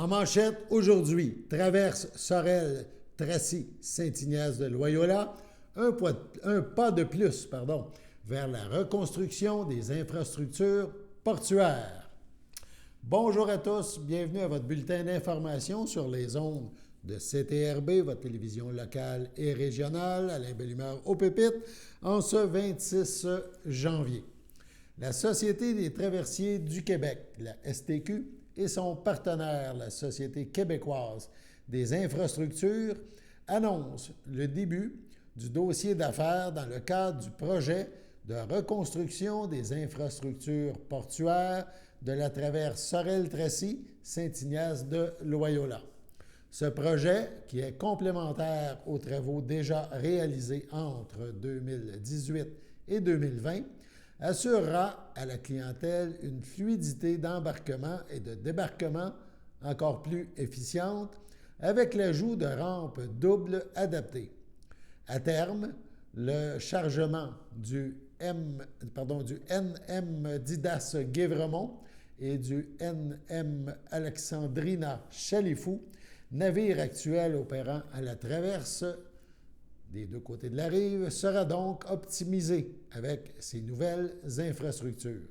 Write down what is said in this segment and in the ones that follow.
En manchette, aujourd'hui, traverse Sorel-Tracy, Saint-Ignace de Loyola, un pas de plus vers la reconstruction des infrastructures portuaires. Bonjour à tous, bienvenue à votre bulletin d'information sur les ondes de CTRB, votre télévision locale et régionale, Alain Bellumeur au Pépite, en ce 26 janvier. La Société des traversiers du Québec, la STQ, et son partenaire, la Société québécoise des infrastructures, annoncent le début du dossier d'affaires dans le cadre du projet de reconstruction des infrastructures portuaires de la traverse Sorel-Tracy, Saint-Ignace de Loyola. Ce projet, qui est complémentaire aux travaux déjà réalisés entre 2018 et 2020, assurera à la clientèle une fluidité d'embarquement et de débarquement encore plus efficiente avec l'ajout de rampes doubles adaptées. À terme, le chargement du NM Didas-Guévremont et du NM Alexandrina-Chalifou, navire actuel opérant à la traverse des deux côtés de la rive, sera donc optimisé avec ces nouvelles infrastructures.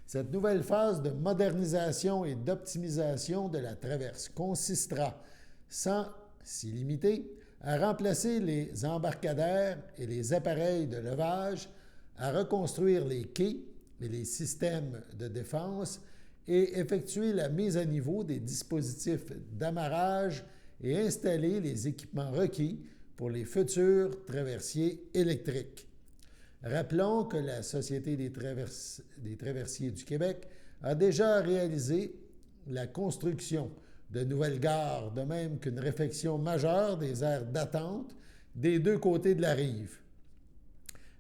Cette nouvelle phase de modernisation et d'optimisation de la traverse consistera, sans s'y limiter, à remplacer les embarcadères et les appareils de levage, à reconstruire les quais et les systèmes de défense et effectuer la mise à niveau des dispositifs d'amarrage et installer les équipements requis pour les futurs traversiers électriques. Rappelons que la Société des traversiers du Québec a déjà réalisé la construction de nouvelles gares, de même qu'une réfection majeure des aires d'attente des deux côtés de la rive.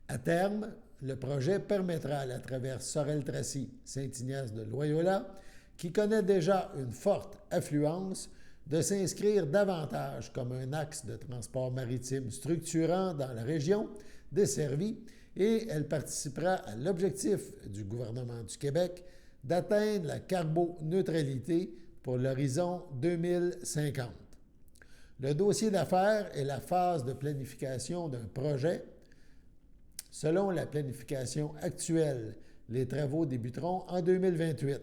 À terme, le projet permettra à la traverse Sorel-Tracy, Saint-Ignace de Loyola, qui connaît déjà une forte affluence, de s'inscrire davantage comme un axe de transport maritime structurant dans la région desservie et elle participera à l'objectif du gouvernement du Québec d'atteindre la carboneutralité pour l'horizon 2050. Le dossier d'affaires est la phase de planification d'un projet. Selon la planification actuelle, les travaux débuteront en 2028.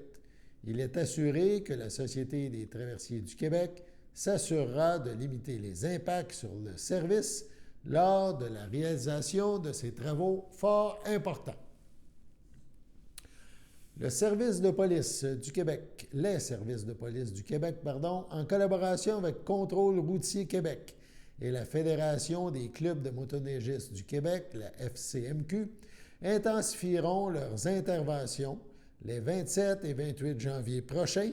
Il est assuré que la Société des traversiers du Québec s'assurera de limiter les impacts sur le service lors de la réalisation de ces travaux fort importants. Les services de police du Québec, en collaboration avec Contrôle routier Québec et la Fédération des clubs de motoneigistes du Québec, la FCMQ, intensifieront leurs interventions les 27 et 28 janvier prochains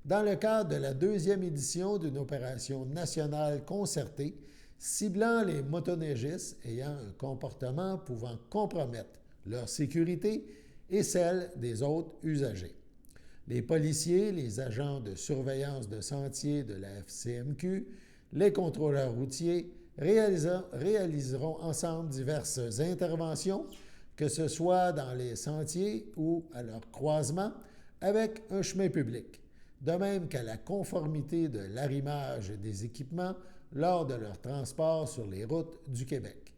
dans le cadre de la deuxième édition d'une opération nationale concertée ciblant les motoneigistes ayant un comportement pouvant compromettre leur sécurité et celle des autres usagers. Les policiers, les agents de surveillance de sentiers de la FCMQ, les contrôleurs routiers réaliseront ensemble diverses interventions, que ce soit dans les sentiers ou à leur croisement avec un chemin public, de même qu'à la conformité de l'arrimage des équipements lors de leur transport sur les routes du Québec.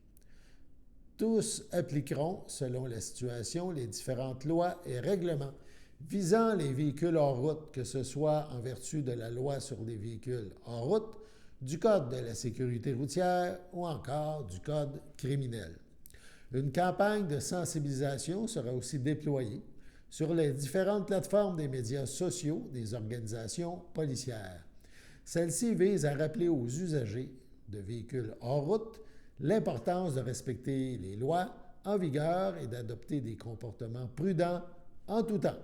Tous appliqueront, selon la situation, les différentes lois et règlements visant les véhicules hors route, que ce soit en vertu de la loi sur les véhicules hors route, du Code de la sécurité routière ou encore du Code criminel. Une campagne de sensibilisation sera aussi déployée sur les différentes plateformes des médias sociaux des organisations policières. Celle-ci vise à rappeler aux usagers de véhicules hors route l'importance de respecter les lois en vigueur et d'adopter des comportements prudents en tout temps.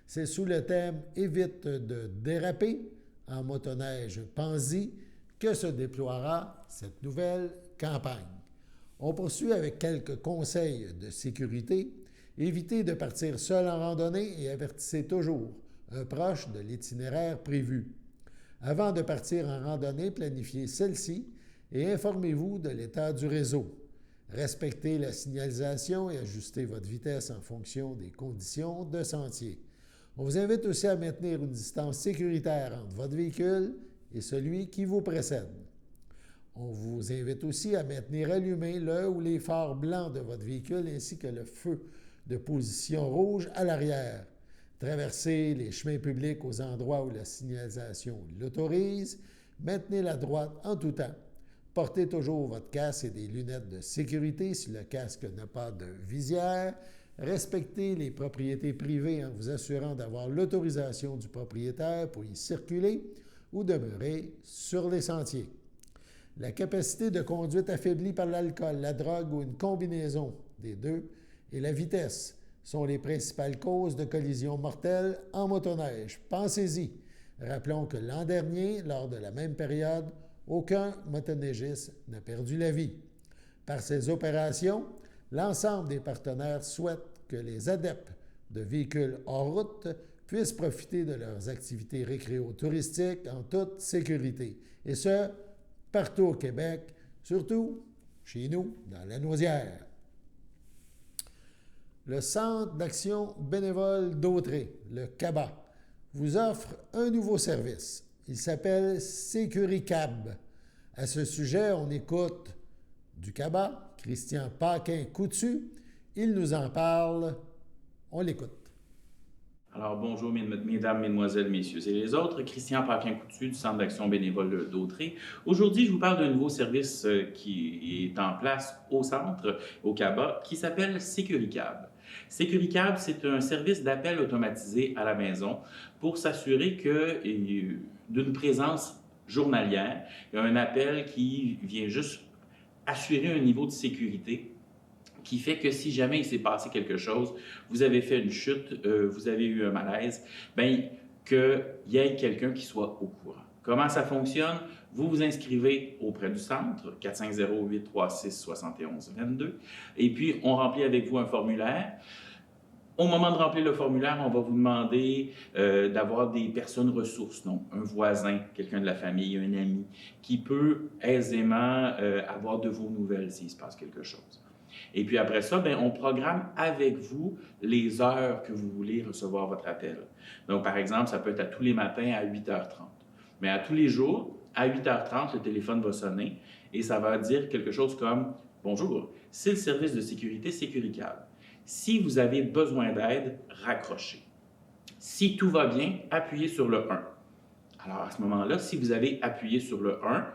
C'est sous le thème « Évite de déraper » en motoneige Panzi que se déploiera cette nouvelle campagne. On poursuit avec quelques conseils de sécurité. Évitez de partir seul en randonnée et avertissez toujours un proche de l'itinéraire prévu. Avant de partir en randonnée, planifiez celle-ci et informez-vous de l'état du réseau. Respectez la signalisation et ajustez votre vitesse en fonction des conditions de sentier. On vous invite aussi à maintenir une distance sécuritaire entre votre véhicule et celui qui vous précède. On vous invite aussi à maintenir allumé le ou les phares blancs de votre véhicule ainsi que le feu de position rouge à l'arrière. Traversez les chemins publics aux endroits où la signalisation l'autorise. Maintenez la droite en tout temps. Portez toujours votre casque et des lunettes de sécurité si le casque n'a pas de visière. Respectez les propriétés privées en vous assurant d'avoir l'autorisation du propriétaire pour y circuler ou demeurer sur les sentiers. La capacité de conduite affaiblie par l'alcool, la drogue ou une combinaison des deux et la vitesse sont les principales causes de collisions mortelles en motoneige. Pensez-y. Rappelons que l'an dernier, lors de la même période, aucun motoneigiste n'a perdu la vie. Par ces opérations, l'ensemble des partenaires souhaitent que les adeptes de véhicules hors route puissent profiter de leurs activités récréo-touristiques en toute sécurité. Et ce, partout au Québec, surtout chez nous, dans la Naudière. Le Centre d'action bénévole d'Autrey, le CABA, vous offre un nouveau service. Il s'appelle Sécuricab. À ce sujet, on écoute du CABA, Christian Paquin-Coutu. Il nous en parle. On l'écoute. Alors, bonjour, mesdames, mesdemoiselles, messieurs et les autres. Christian Paquin-Coutu du Centre d'action bénévole d'Autrey. Aujourd'hui, je vous parle d'un nouveau service qui est en place au centre, au CABA, qui s'appelle Sécuricab. Sécuricab, c'est un service d'appel automatisé à la maison pour s'assurer que d'une présence journalière, il y a un appel qui vient juste assurer un niveau de sécurité qui fait que si jamais il s'est passé quelque chose, vous avez fait une chute, vous avez eu un malaise, bien, qu'il y ait quelqu'un qui soit au courant. Comment ça fonctionne? Vous vous inscrivez auprès du centre, 450-836-7122, et puis on remplit avec vous un formulaire. Au moment de remplir le formulaire, on va vous demander d'avoir des personnes ressources, donc un voisin, quelqu'un de la famille, un ami, qui peut aisément avoir de vos nouvelles s'il se passe quelque chose. Et puis après ça, bien, on programme avec vous les heures que vous voulez recevoir votre appel. Donc, par exemple, ça peut être à tous les matins à 8h30. Mais à tous les jours, à 8h30, le téléphone va sonner et ça va dire quelque chose comme « Bonjour, c'est le service de sécurité Sécuricab. Si vous avez besoin d'aide, raccrochez. Si tout va bien, appuyez sur le 1. » Alors, à ce moment-là, si vous avez appuyé sur le 1,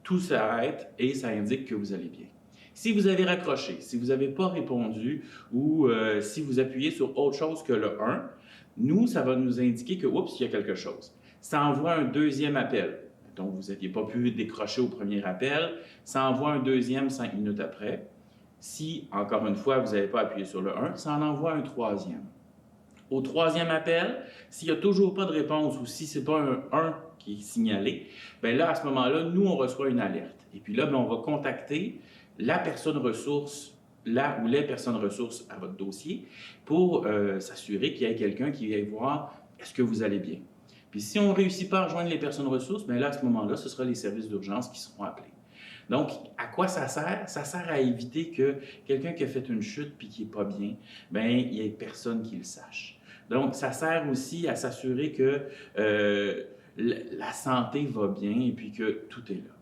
tout s'arrête et ça indique que vous allez bien. Si vous avez raccroché, si vous n'avez pas répondu ou si vous appuyez sur autre chose que le 1, nous, ça va nous indiquer que, oups, il y a quelque chose. Ça envoie un deuxième appel. Donc, vous n'aviez pas pu décrocher au premier appel. Ça envoie un deuxième 5 minutes après. Si, encore une fois, vous n'avez pas appuyé sur le 1, ça en envoie un troisième. Au troisième appel, s'il n'y a toujours pas de réponse ou si ce n'est pas un 1 qui est signalé, bien là, à ce moment-là, nous, on reçoit une alerte. Et puis là, bien, on va contacter la personne ressource, là ou les personnes ressources à votre dossier pour s'assurer qu'il y ait quelqu'un qui vienne voir est-ce que vous allez bien. Puis si on ne réussit pas à rejoindre les personnes ressources, bien là, à ce moment-là, ce sera les services d'urgence qui seront appelés. Donc, à quoi ça sert? Ça sert à éviter que quelqu'un qui a fait une chute puis qui n'est pas bien, bien, il n'y ait personne qui le sache. Donc, ça sert aussi à s'assurer que la santé va bien et puis que tout est là.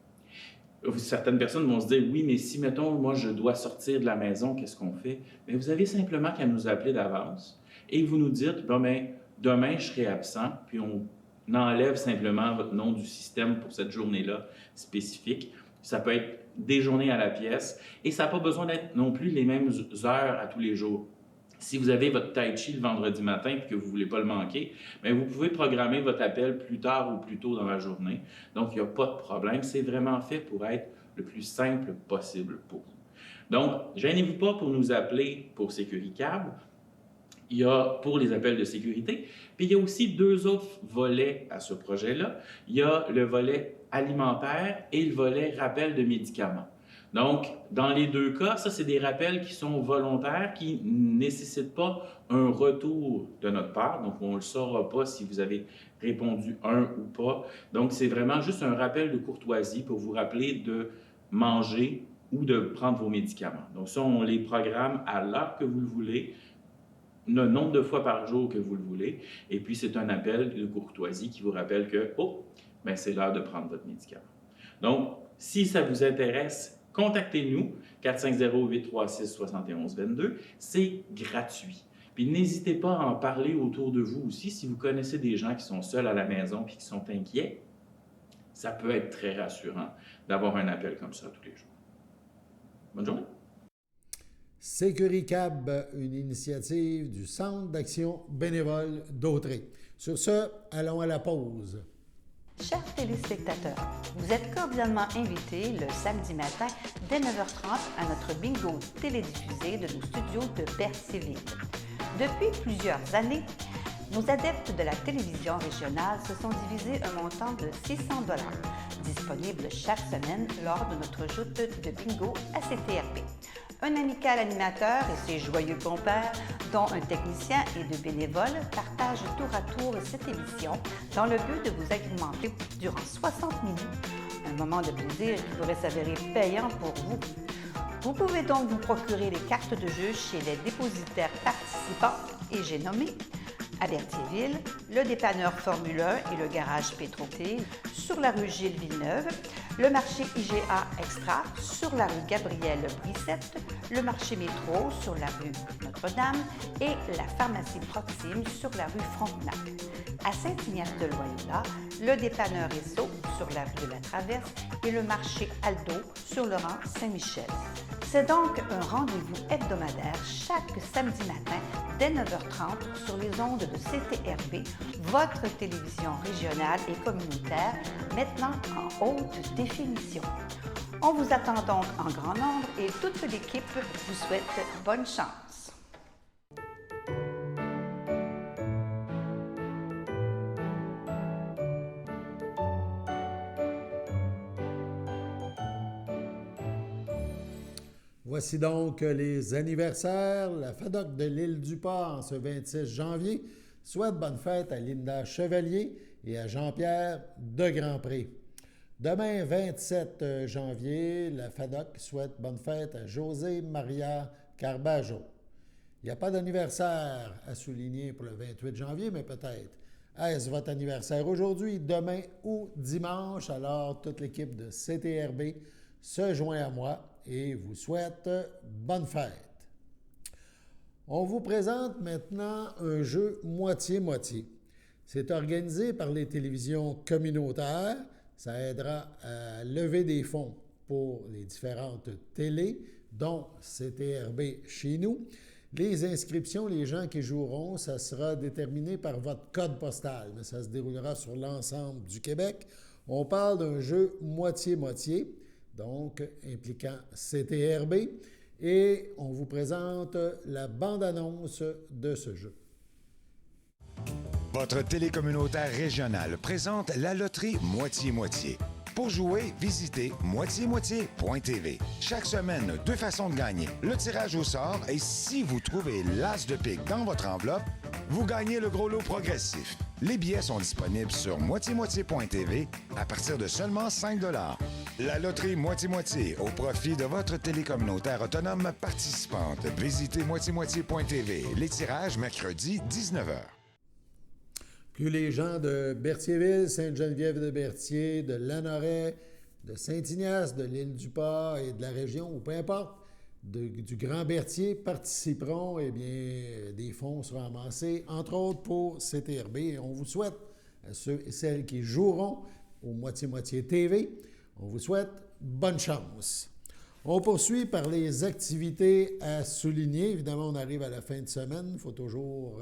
Certaines personnes vont se dire, oui, mais si, mettons, moi, je dois sortir de la maison, qu'est-ce qu'on fait? Bien, vous avez simplement qu'à nous appeler d'avance et vous nous dites, bon, bien, demain, je serai absent, puis on enlève simplement votre nom du système pour cette journée-là spécifique. Ça peut être des journées à la pièce et ça n'a pas besoin d'être non plus les mêmes heures à tous les jours. Si vous avez votre tai chi le vendredi matin et que vous ne voulez pas le manquer, bien, vous pouvez programmer votre appel plus tard ou plus tôt dans la journée. Donc, il n'y a pas de problème. C'est vraiment fait pour être le plus simple possible pour vous. Donc, gênez-vous pas pour nous appeler pour Sécuricab. Il y a pour les appels de sécurité. Puis, il y a aussi deux autres volets à ce projet-là. Il y a le volet alimentaire et le volet rappel de médicaments. Donc, dans les deux cas, ça, c'est des rappels qui sont volontaires, qui ne nécessitent pas un retour de notre part. Donc, on ne le saura pas si vous avez répondu un ou pas. Donc, c'est vraiment juste un rappel de courtoisie pour vous rappeler de manger ou de prendre vos médicaments. Donc, ça, on les programme à l'heure que vous le voulez. le nombre de fois par jour que vous le voulez. Et puis, c'est un appel de courtoisie qui vous rappelle que, oh, ben c'est l'heure de prendre votre médicament. Donc, si ça vous intéresse, contactez-nous, 450-836-7122. C'est gratuit. Puis n'hésitez pas à en parler autour de vous aussi. Si vous connaissez des gens qui sont seuls à la maison et qui sont inquiets, ça peut être très rassurant d'avoir un appel comme ça tous les jours. Bonne journée. Sécuricab, une initiative du Centre d'action bénévole d'Autrey. Sur ce, allons à la pause. Chers téléspectateurs, vous êtes cordialement invités le samedi matin dès 9h30 à notre bingo télédiffusé de nos studios de Berthierville. Depuis plusieurs années, nos adeptes de la télévision régionale se sont divisés un montant de 600 $, disponible chaque semaine lors de notre joute de bingo à CTRP. Un amical animateur et ses joyeux compères, dont un technicien et deux bénévoles, partagent tour à tour cette émission dans le but de vous agrémenter durant 60 minutes. Un moment de plaisir qui pourrait s'avérer payant pour vous. Vous pouvez donc vous procurer les cartes de jeu chez les dépositaires participants et j'ai nommé à Berthierville, le dépanneur Formule 1 et le garage Pétroté sur la rue Gilles Villeneuve, le marché IGA Extra sur la rue Gabrielle Brissette, le marché Métro sur la rue Notre-Dame et la pharmacie Proxime sur la rue Frontenac. À Saint-Ignace-de-Loyola, le dépanneur Esso sur la rue de la Traverse et le marché Aldo sur le rang Saint-Michel. C'est donc un rendez-vous hebdomadaire chaque samedi matin dès 9h30 sur les ondes de CTRB, votre télévision régionale et communautaire, maintenant en haute définition. On vous attend donc en grand nombre et toute l'équipe vous souhaite bonne chance. Voici donc les anniversaires. La FADOC de l'Île-du-Port, en ce 26 janvier, souhaite bonne fête à Linda Chevalier et à Jean-Pierre de Grandpré. Demain, 27 janvier, la FADOC souhaite bonne fête à José Maria Carbajo. Il n'y a pas d'anniversaire à souligner pour le 28 janvier, mais peut-être. Est-ce votre anniversaire aujourd'hui, demain ou dimanche? Alors, toute l'équipe de CTRB se joint à moi et vous souhaite bonne fête. On vous présente maintenant un jeu moitié-moitié. C'est organisé par les télévisions communautaires. Ça aidera à lever des fonds pour les différentes télés, dont CTRB chez nous. Les inscriptions, les gens qui joueront, ça sera déterminé par votre code postal, mais ça se déroulera sur l'ensemble du Québec. On parle d'un jeu moitié-moitié, donc impliquant CTRB, et on vous présente la bande-annonce de ce jeu. Votre télécommunautaire régional présente la loterie Moitié-Moitié. Pour jouer, visitez moitié-moitié.tv. Chaque semaine, 2 façons de gagner. Le tirage au sort et si vous trouvez l'as de pique dans votre enveloppe, vous gagnez le gros lot progressif. Les billets sont disponibles sur moitié-moitié.tv à partir de seulement 5 $. La loterie Moitié-Moitié au profit de votre télécommunautaire autonome participante. Visitez moitié-moitié.tv. Les tirages mercredi 19h. Plus les gens de Berthierville, Sainte-Geneviève-de-Berthier, de Lanoraie, de Saint-Ignace, de l'Île-du-Port et de la région, ou peu importe, du Grand Berthier participeront, eh bien, des fonds seront amassés, entre autres pour CTRB. Et on vous souhaite, à ceux et celles qui joueront au Moitié-Moitié TV, on vous souhaite bonne chance. On poursuit par les activités à souligner. Évidemment, on arrive à la fin de semaine. Il faut toujours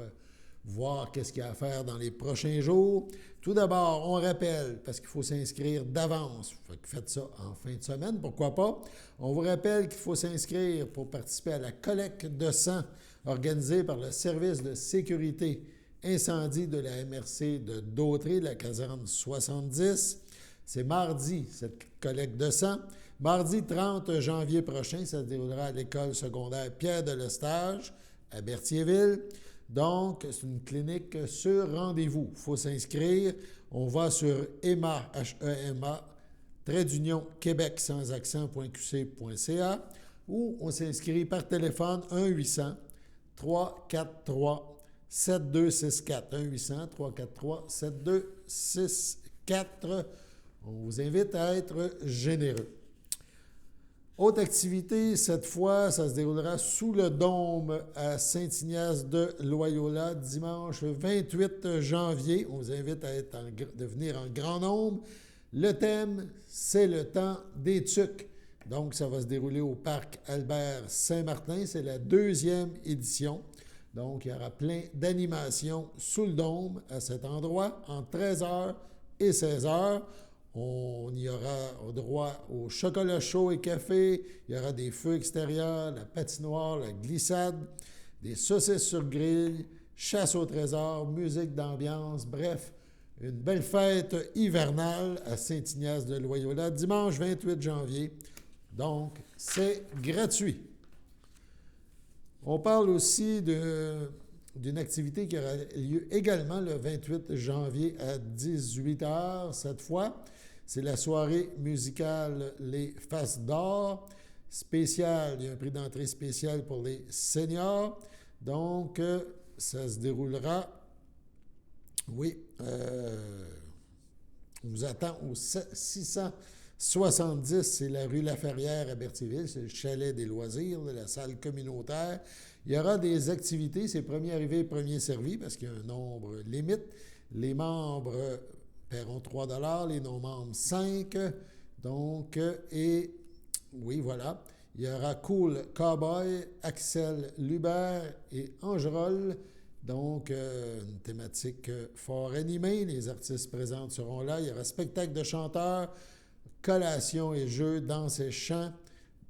voir qu'est-ce qu'il y a à faire dans les prochains jours. Tout d'abord, on rappelle, parce qu'il faut s'inscrire d'avance, faites ça en fin de semaine, pourquoi pas. On vous rappelle qu'il faut s'inscrire pour participer à la collecte de sang organisée par le service de sécurité incendie de la MRC de Dautrey, de la caserne 70. C'est mardi, cette collecte de sang. Mardi 30 janvier prochain, ça se déroulera à l'école secondaire Pierre de Lestage à Berthierville. Donc, c'est une clinique sur rendez-vous. Il faut s'inscrire. On va sur EMA, H-E-M-A, Québec sans accent.qc.ca ou on s'inscrit par téléphone 1-800-343-7264. 1-800-343-7264. On vous invite à être généreux. Autre activité, cette fois, ça se déroulera sous le dôme à Saint-Ignace de Loyola, dimanche 28 janvier. On vous invite à de venir en grand nombre. Le thème, c'est le temps des tucs. Donc, ça va se dérouler au parc Albert Saint-Martin. C'est la 2e édition. Donc, il y aura plein d'animations sous le dôme à cet endroit, entre 13h et 16h. On y aura droit au chocolat chaud et café, il y aura des feux extérieurs, la patinoire, la glissade, des saucisses sur grille, chasse au trésor, musique d'ambiance, bref, une belle fête hivernale à Saint-Ignace de Loyola, dimanche 28 janvier. Donc, c'est gratuit. On parle aussi d'une activité qui aura lieu également le 28 janvier à 18h cette fois. C'est la soirée musicale Les Faces d'or spéciale. Il y a un prix d'entrée spécial pour les seniors. Donc, ça se déroulera, on vous attend au 670, c'est la rue Laferrière à Berthierville, c'est le chalet des loisirs, la salle communautaire. Il y aura des activités, c'est premier arrivé, premier servi, parce qu'il y a un nombre limite. Les membres paieront 3 $, les non-membres 5 $. Donc, oui, voilà. Il y aura Cool Cowboy, Axel Lubert et Angerol. Donc, une thématique fort animée. Les artistes présents seront là. Il y aura spectacle de chanteurs, collation et jeux, danse et chant,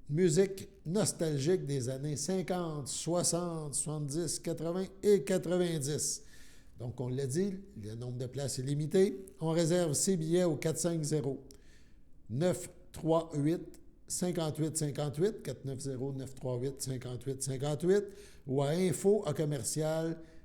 musique nostalgique des années 50, 60, 70, 80 et 90. Donc, on l'a dit, le nombre de places est limité. On réserve ses billets au 450-938-5858, 490-938-5858, ou à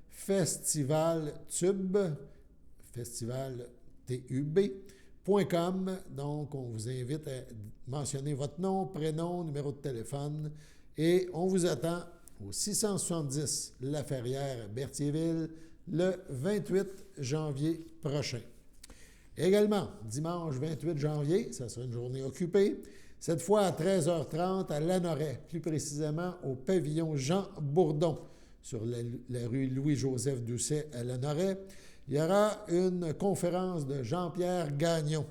festivaltub.com. Donc, on vous invite à mentionner votre nom, prénom, numéro de téléphone, et on vous attend au 670 Laferrière, Berthierville, le 28 janvier prochain. Également, dimanche 28 janvier, ça sera une journée occupée, cette fois à 13h30 à Lanoret, plus précisément au pavillon Jean Bourdon, sur la rue Louis-Joseph Doucet à Lanoret. Il y aura une conférence de Jean-Pierre Gagnon.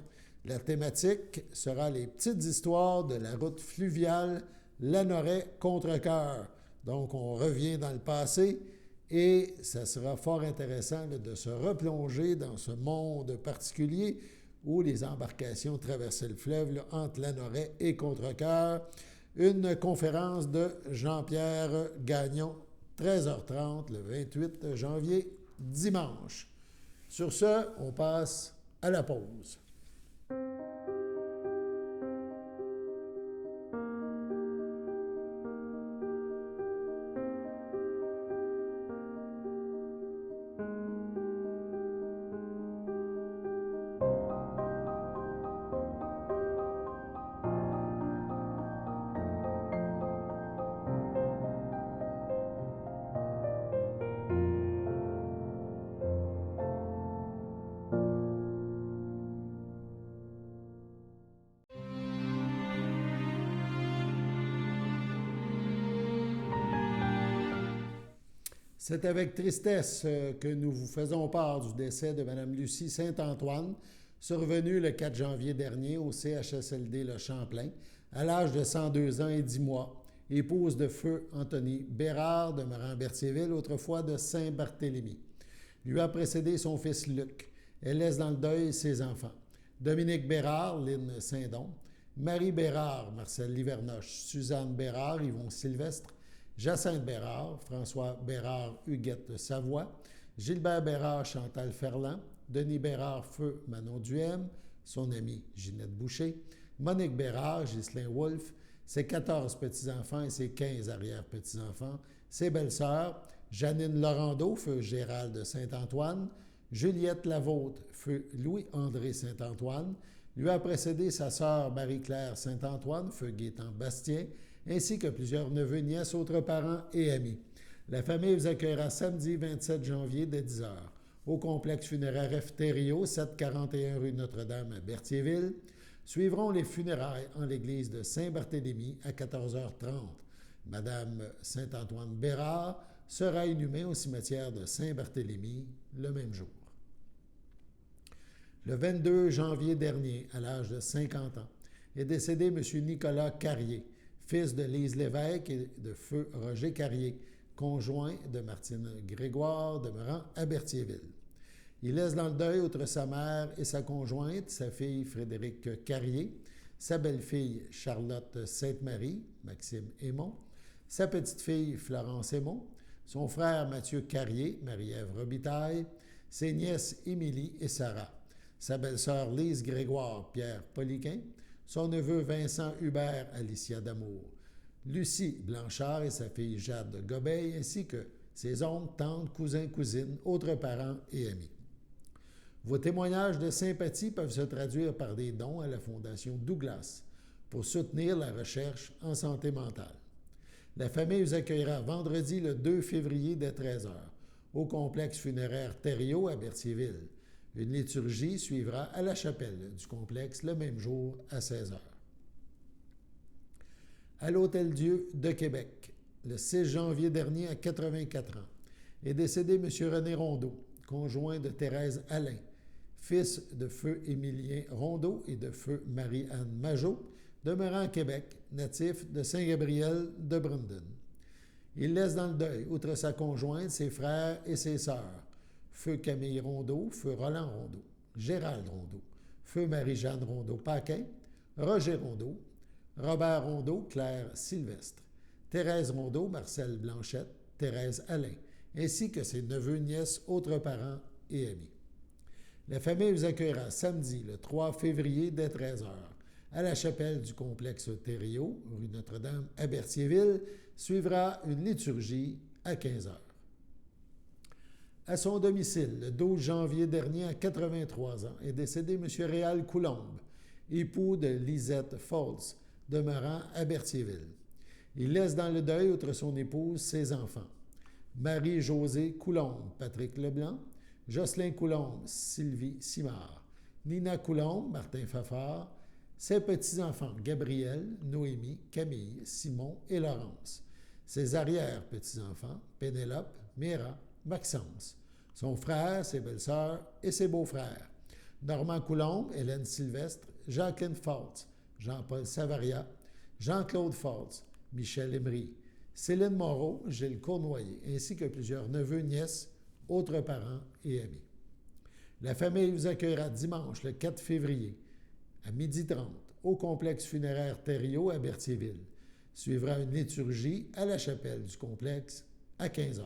La thématique sera les petites histoires de la route fluviale Lanoret-Contrecœur. Donc, on revient dans le passé et ça sera fort intéressant de se replonger dans ce monde particulier où les embarcations traversaient le fleuve entre Lanoret et Contrecœur. Une conférence de Jean-Pierre Gagnon, 13h30, le 28 janvier, dimanche. Sur ce, on passe à la pause. C'est avec tristesse que nous vous faisons part du décès de Mme Lucie Saint-Antoine, survenue le 4 janvier dernier au CHSLD Le Champlain, à l'âge de 102 ans et 10 mois, épouse de feu Anthony Bérard, demeurant Berthierville, autrefois de Saint-Barthélemy. Lui a précédé son fils Luc. Elle laisse dans le deuil ses enfants. Dominique Bérard, Lynn Saint-Don, Marie Bérard, Marcel Livernoche, Suzanne Bérard, Yvon Sylvestre, Jacinthe Bérard, François Bérard, Huguette Savoie, Gilbert Bérard, Chantal Ferland, Denis Bérard, Feu Manon Duhem, son amie Ginette Boucher, Monique Bérard, Ghislain Wolfe, ses 14 petits-enfants et ses 15 arrière-petits-enfants, ses belles-sœurs, Janine Laurando, Feu Gérald de Saint-Antoine, Juliette Lavôtre, Feu Louis-André Saint-Antoine, lui a précédé sa sœur Marie-Claire Saint-Antoine, Feu Gaétan Bastien, ainsi que plusieurs neveux, nièces, autres parents et amis. La famille vous accueillera samedi 27 janvier dès 10 h au complexe funéraire F. Thériault, 741 rue Notre-Dame à Berthierville. Suivront les funérailles en l'église de Saint-Barthélemy à 14h30. Madame Saint-Antoine Bérard sera inhumée au cimetière de Saint-Barthélemy le même jour. Le 22 janvier dernier, à l'âge de 50 ans, est décédé M. Nicolas Carrier, fils de Lise Lévesque et de feu Roger Carrier, conjoint de Martine Grégoire, demeurant à Berthierville. Il laisse dans le deuil, outre sa mère et sa conjointe, sa fille Frédérique Carrier, sa belle-fille Charlotte Sainte-Marie, Maxime Aymon, sa petite-fille Florence Aymon, son frère Mathieu Carrier, Marie-Ève Robitaille, ses nièces Émilie et Sarah, sa belle-sœur Lise Grégoire, Pierre Poliquin, son neveu Vincent Hubert, Alicia Damour, Lucie Blanchard et sa fille Jade Gobeil, ainsi que ses oncles, tantes, cousins, cousines, autres parents et amis. Vos témoignages de sympathie peuvent se traduire par des dons à la Fondation Douglas pour soutenir la recherche en santé mentale. La famille vous accueillera vendredi le 2 février dès 13 h au complexe funéraire Thériault à Berthierville. Une liturgie suivra à la chapelle du complexe le même jour à 16 h. À l'Hôtel-Dieu de Québec, le 6 janvier dernier, à 84 ans, est décédé M. René Rondeau, conjoint de Thérèse Alain, fils de feu Émilien Rondeau et de feu Marie-Anne Majot, demeurant à Québec, natif de Saint-Gabriel de Brandon. Il laisse dans le deuil, outre sa conjointe, ses frères et ses sœurs, feu Camille Rondeau, feu Roland Rondeau, Gérald Rondeau, feu Marie-Jeanne Rondeau-Paquin, Roger Rondeau, Robert Rondeau, Claire Sylvestre, Thérèse Rondeau, Marcel Blanchette, Thérèse Alain, ainsi que ses neveux, nièces, autres parents et amis. La famille vous accueillera samedi, le 3 février, dès 13 h à la chapelle du complexe Thériault, rue Notre-Dame à Berthierville. Suivra une liturgie à 15 h. À son domicile, le 12 janvier dernier, à 83 ans, est décédé M. Réal Coulombe, époux de Lisette Foltz, demeurant à Berthierville. Il laisse dans le deuil, outre son épouse, ses enfants. Marie-Josée Coulombe, Patrick Leblanc, Jocelyn Coulombe, Sylvie Simard, Nina Coulombe, Martin Fafard, ses petits-enfants Gabriel, Noémie, Camille, Simon et Laurence, ses arrière-petits-enfants Pénélope, Mira, Maxence, son frère, ses belles-sœurs et ses beaux-frères, Normand Coulombe, Hélène Sylvestre, Jacqueline Foltz, Jean-Paul Savaria, Jean-Claude Foltz, Michel Emery, Céline Moreau, Gilles Cournoyer, ainsi que plusieurs neveux, nièces, autres parents et amis. La famille vous accueillera dimanche, le 4 février, à 12h30, au complexe funéraire Thériault à Berthierville. Suivra une liturgie à la chapelle du complexe à 15 h.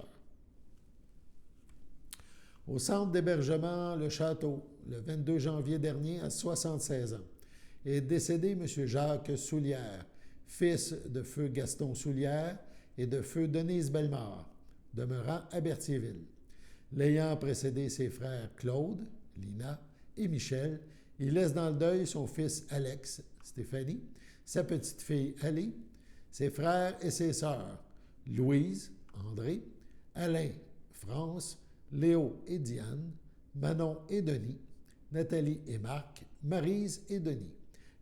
Au centre d'hébergement Le Château, le 22 janvier dernier, à 76 ans, est décédé M. Jacques Soulière, fils de feu Gaston Soulière et de feu Denise Bellemare, demeurant à Berthierville. L'ayant précédé ses frères Claude, Lina et Michel, il laisse dans le deuil son fils Alex, Stéphanie, sa petite-fille Ali, ses frères et ses sœurs, Louise, André, Alain, France, Léo et Diane, Manon et Denis, Nathalie et Marc, Maryse et Denis,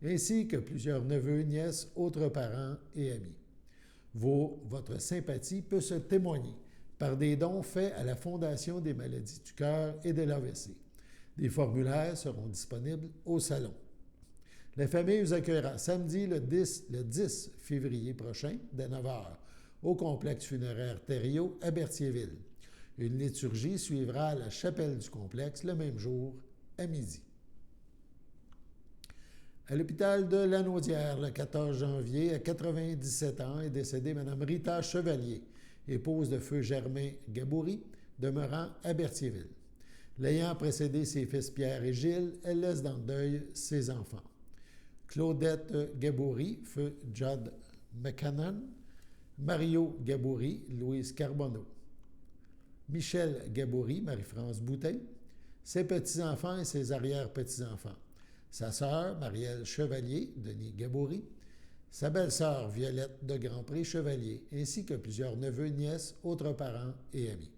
ainsi que plusieurs neveux, nièces, autres parents et amis. Votre sympathie peut se témoigner par des dons faits à la Fondation des maladies du cœur et de l'AVC. Des formulaires seront disponibles au salon. La famille vous accueillera samedi le 10 février prochain, dès 9 h, au complexe funéraire Thériault à Berthierville. Une liturgie suivra à la chapelle du complexe le même jour, à midi. À l'hôpital de Lanaudière, le 14 janvier, à 97 ans, est décédée Mme Rita Chevalier, épouse de feu Germain Gaboury, demeurant à Berthierville. L'ayant précédé ses fils Pierre et Gilles, elle laisse dans le deuil ses enfants. Claudette Gaboury, feu Judd McCannon, Mario Gaboury, Louise Carbonneau, Michel Gaboury, Marie-France Boutin, ses petits-enfants et ses arrière-petits-enfants, sa sœur Marielle Chevalier, Denis Gaboury, sa belle-sœur Violette de Grandpré-Chevalier, ainsi que plusieurs neveux, nièces, autres parents et amis.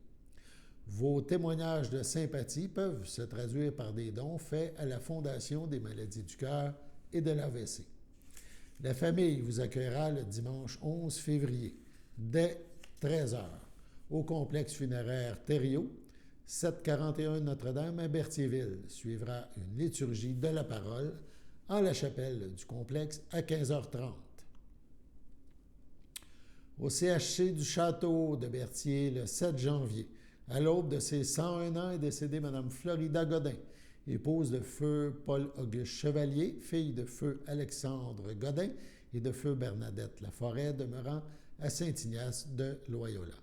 Vos témoignages de sympathie peuvent se traduire par des dons faits à la Fondation des maladies du cœur et de l'AVC. La famille vous accueillera le dimanche 11 février, dès 13h, au complexe funéraire Thériault, 741 Notre-Dame à Berthierville. Suivra une liturgie de la parole en la chapelle du complexe à 15h30. Au CHC du Château de Berthier, le 7 janvier, à l'aube de ses 101 ans, est décédée Mme Florida Godin, épouse de feu Paul-Auguste Chevalier, fille de feu Alexandre Godin et de feu Bernadette Laforêt, demeurant à Saint-Ignace de Loyola.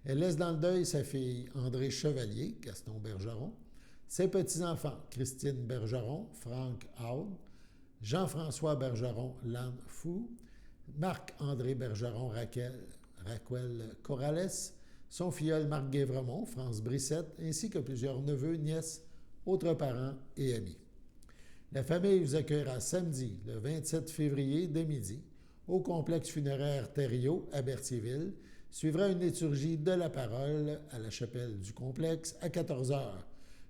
Elle laisse dans le deuil sa fille André Chevalier, Gaston Bergeron, ses petits-enfants Christine Bergeron, Franck Aude, Jean-François Bergeron, Lan Fou, Marc-André Bergeron, Raquel Corrales, son filleul Marc Guévremont, France Brissette, ainsi que plusieurs neveux, nièces, autres parents et amis. La famille vous accueillera samedi, le 27 février, dès midi, au complexe funéraire Thériault à Berthierville. Suivra une liturgie de la parole à la chapelle du complexe à 14h.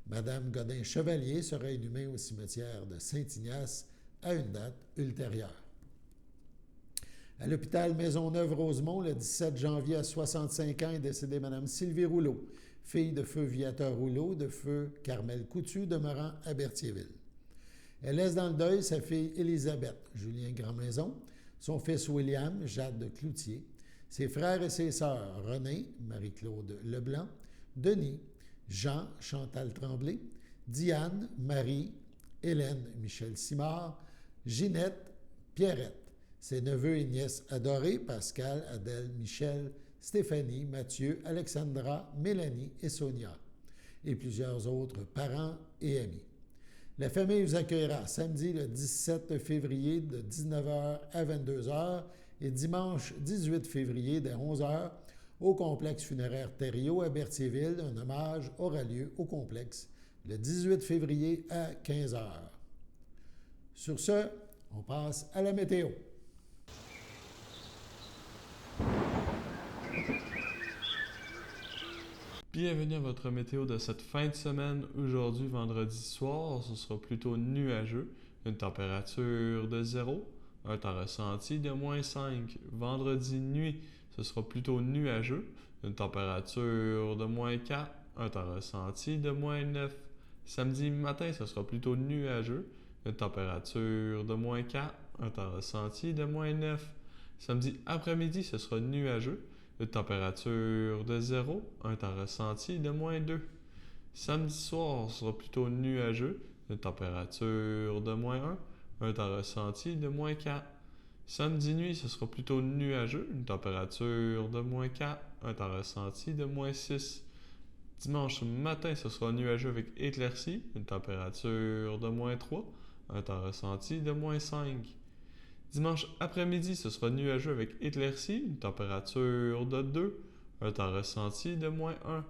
Madame Godin-Chevalier sera inhumée au cimetière de Saint-Ignace à une date ultérieure. À l'hôpital Maisonneuve-Rosemont, le 17 janvier, à 65 ans, est décédée Mme Sylvie Rouleau, fille de feu Viateur Rouleau, de feu Carmel Coutu, demeurant à Berthierville. Elle laisse dans le deuil sa fille Élisabeth, Julien Grandmaison, son fils William, Jade de Cloutier, ses frères et ses sœurs René, Marie-Claude Leblanc, Denis, Jean, Chantal Tremblay, Diane, Marie, Hélène, Michel Simard, Ginette, Pierrette, ses neveux et nièces adorés, Pascal, Adèle, Michel, Stéphanie, Mathieu, Alexandra, Mélanie et Sonia, et plusieurs autres parents et amis. La famille vous accueillera samedi le 17 février de 19h à 22h et dimanche 18 février dès 11h au complexe funéraire Thériault à Berthierville. Un hommage aura lieu au complexe le 18 février à 15h. Sur ce, on passe à la météo. Bienvenue à votre météo de cette fin de semaine. Aujourd'hui, vendredi soir, ce sera plutôt nuageux, une température de 0, un temps ressenti de -5. Vendredi nuit, ce sera plutôt nuageux, une température de -4, un temps ressenti de -9. Samedi matin, ce sera plutôt nuageux, une température de -4, un temps ressenti de -9. Samedi après-midi, ce sera nuageux, une température de 0, un temps ressenti de -2. Samedi soir sera plutôt nuageux, une température de -1, un temps ressenti de -4. Samedi nuit, ce sera plutôt nuageux, une température de -4, un temps ressenti de -6. Dimanche matin, ce sera nuageux avec éclaircies, une température de -3, un temps ressenti de -5. Dimanche après-midi, ce sera nuageux avec éclaircies, une température de 2, un temps ressenti de -1.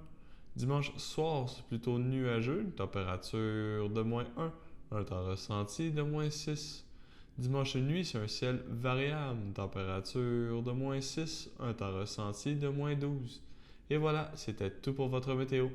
Dimanche soir, c'est plutôt nuageux, une température de -1, un temps ressenti de -6. Dimanche nuit, c'est un ciel variable, une température de -6, un temps ressenti de -12. Et voilà, c'était tout pour votre météo.